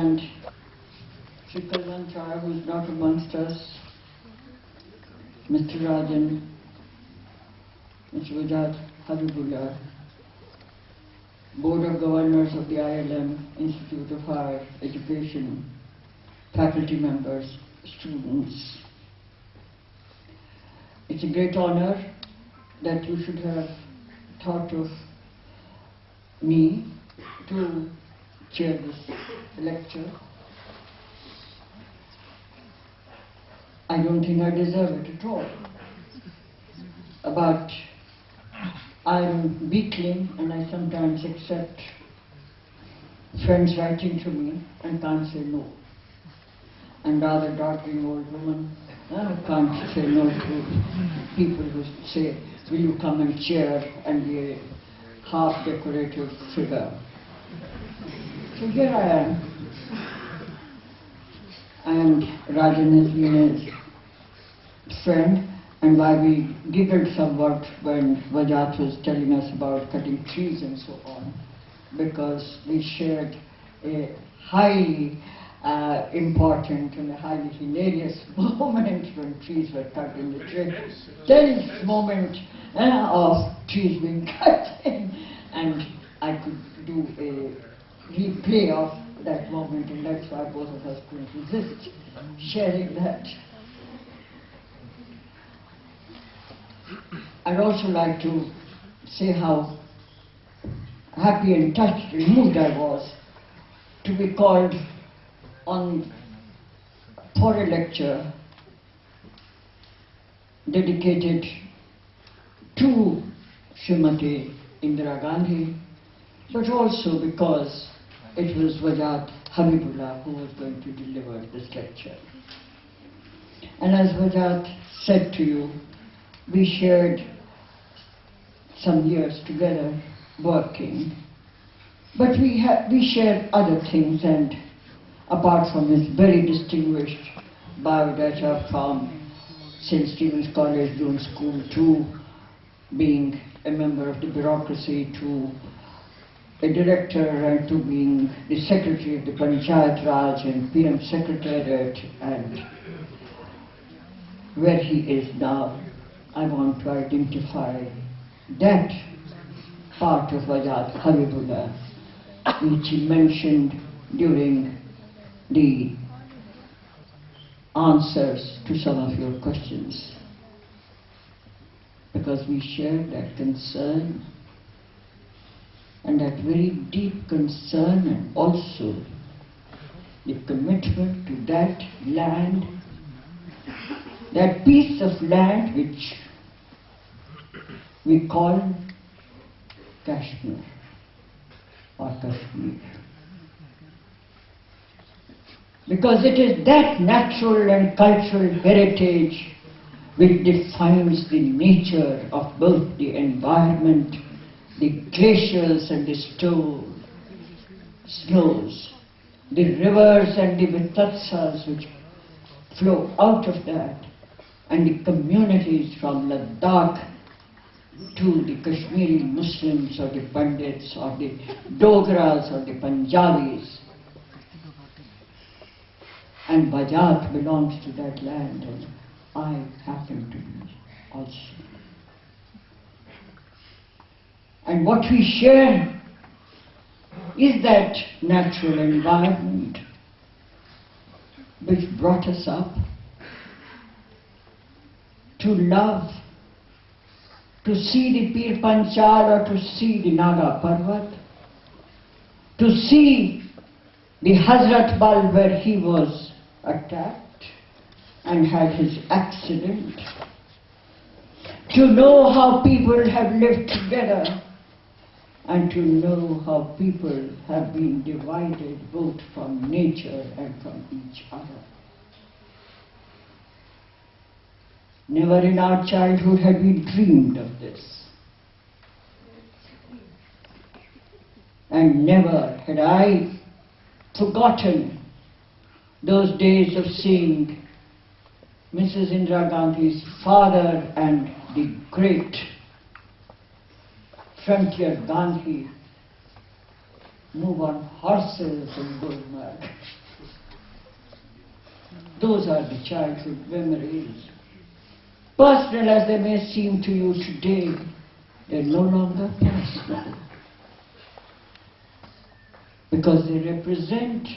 and Sri Kalmanchar, who is not amongst us, Mr. Rajan, Mr. Vajat Habibullah, Board of Governors of the IILM Institute of Higher Education, faculty members, students. It's a great honor that you should have thought of me to chair this lecture. I don't think I deserve it at all. But I'm weakling and I sometimes accept friends writing to me and can't say no. And rather doddering old woman can't say no to people who say, will you come and chair and be a half-decorative figure. So here I am. And Rajan has been a friend, and why we giggled somewhat when Vajat was telling us about cutting trees and so on, because we shared a highly important and a highly hilarious moment when trees were cut in the tree. Tense moment of trees being cut, and I could do a replay of that moment, and that's why both of us couldn't resist sharing that. I'd also like to say how happy and touched and moved I was to be called on for a lecture dedicated to Srimati Indira Gandhi, but also because it was Vajat Habibullah who was going to deliver this lecture. And as Vajat said to you, we shared some years together working, but we shared other things, and apart from his very distinguished biodata from St. Stephen's College, Doon School, to being a member of the bureaucracy, to a director, and to being the secretary of the Panchayat Raj and PM Secretariat, and where he is now, I want to identify that part of Vajat Habibullah which he mentioned during the answers to some of your questions, because we share that concern, and that very deep concern, and also the commitment to that land, that piece of land which we call Kashmir or Kashmir. Because it is that natural and cultural heritage which defines the nature of both the environment, the glaciers and the snows, the rivers and the Vitsatsas which flow out of that, and the communities from Ladakh to the Kashmiri Muslims or the Pandits or the Dogras or the Punjabis. And Vajat belongs to that land, and I happen to be also. And what we share is that natural environment which brought us up to love, to see the Pir Panchal or to see the Naga Parvat, to see the Hazrat Bal where he was attacked and had his accident, to know how people have lived together, and to know how people have been divided both from nature and from each other. Never in our childhood had we dreamed of this. And never had I forgotten those days of seeing Mrs. Indira Gandhi's father and the great frontier Gandhi move on horses in Gulmarg. Those are the childhood memories. Personal as they may seem to you today, they're no longer personal. Because they represent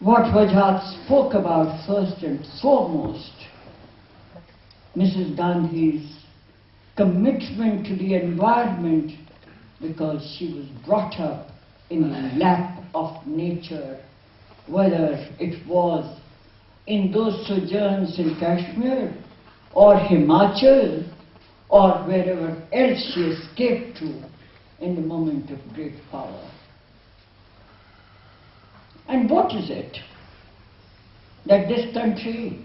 what Vajat spoke about first and foremost. Mrs. Gandhi's commitment to the environment, because she was brought up in the lap of nature, whether it was in those sojourns in Kashmir or Himachal or wherever else she escaped to in the moment of great power. And what is it that this country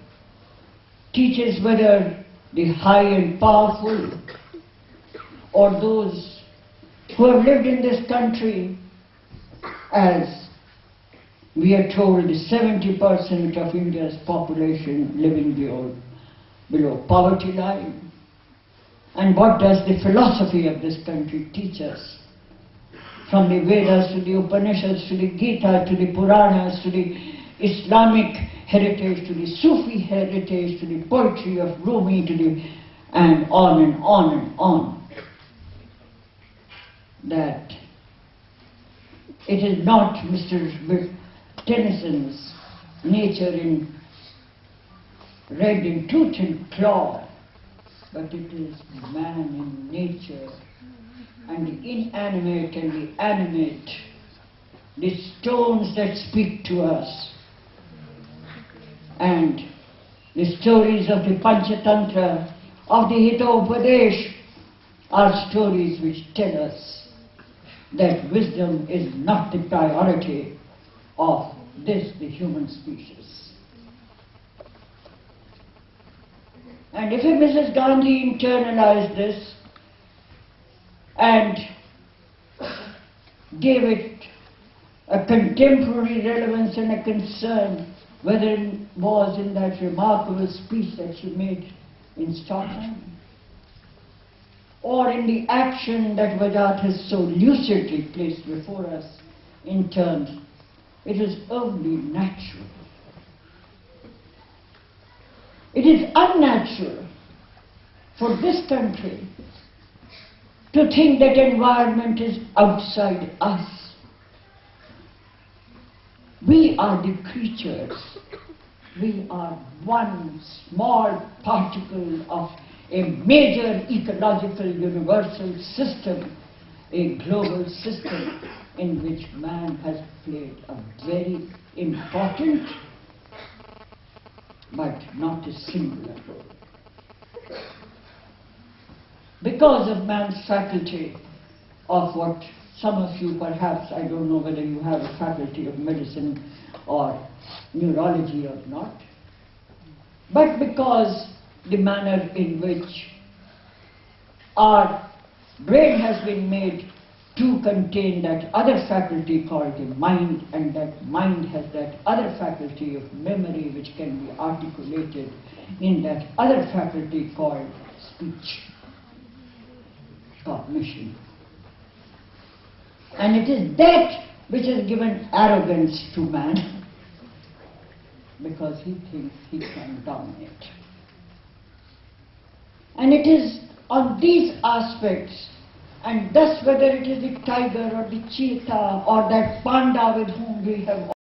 teaches, whether the high and powerful or those who have lived in this country, as we are told 70% of India's population living below poverty line? And what does the philosophy of this country teach us? From the Vedas to the Upanishads to the Gita to the Puranas to the Islamic heritage to the Sufi heritage to the poetry of Rumi to the and on and on and on. That it is not Mr. Tennyson's nature read in tooth and claw, but it is man in nature, and the inanimate and the animate, the stones that speak to us, and the stories of the Panchatantra, of the Hitopadesh, are stories which tell us that wisdom is not the priority of this, the human species. And if Mrs. Gandhi internalized this and gave it a contemporary relevance and a concern, whether it was in that remarkable speech that she made in Stockholm, or in the action that Vajat has so lucidly placed before us in terms, it is only natural. It is unnatural for this country to think that environment is outside us. We are the creatures. We are one small particle of a major ecological universal system, a global system in which man has played a very important but not a singular role. Because of man's faculty of what some of you perhaps, I don't know whether you have a faculty of medicine or neurology or not, but because the manner in which our brain has been made to contain that other faculty called the mind, and that mind has that other faculty of memory which can be articulated in that other faculty called speech, cognition. And it is that which has given arrogance to man, because he thinks he can dominate. And it is on these aspects, and thus whether it is the tiger or the cheetah or that panda with whom we have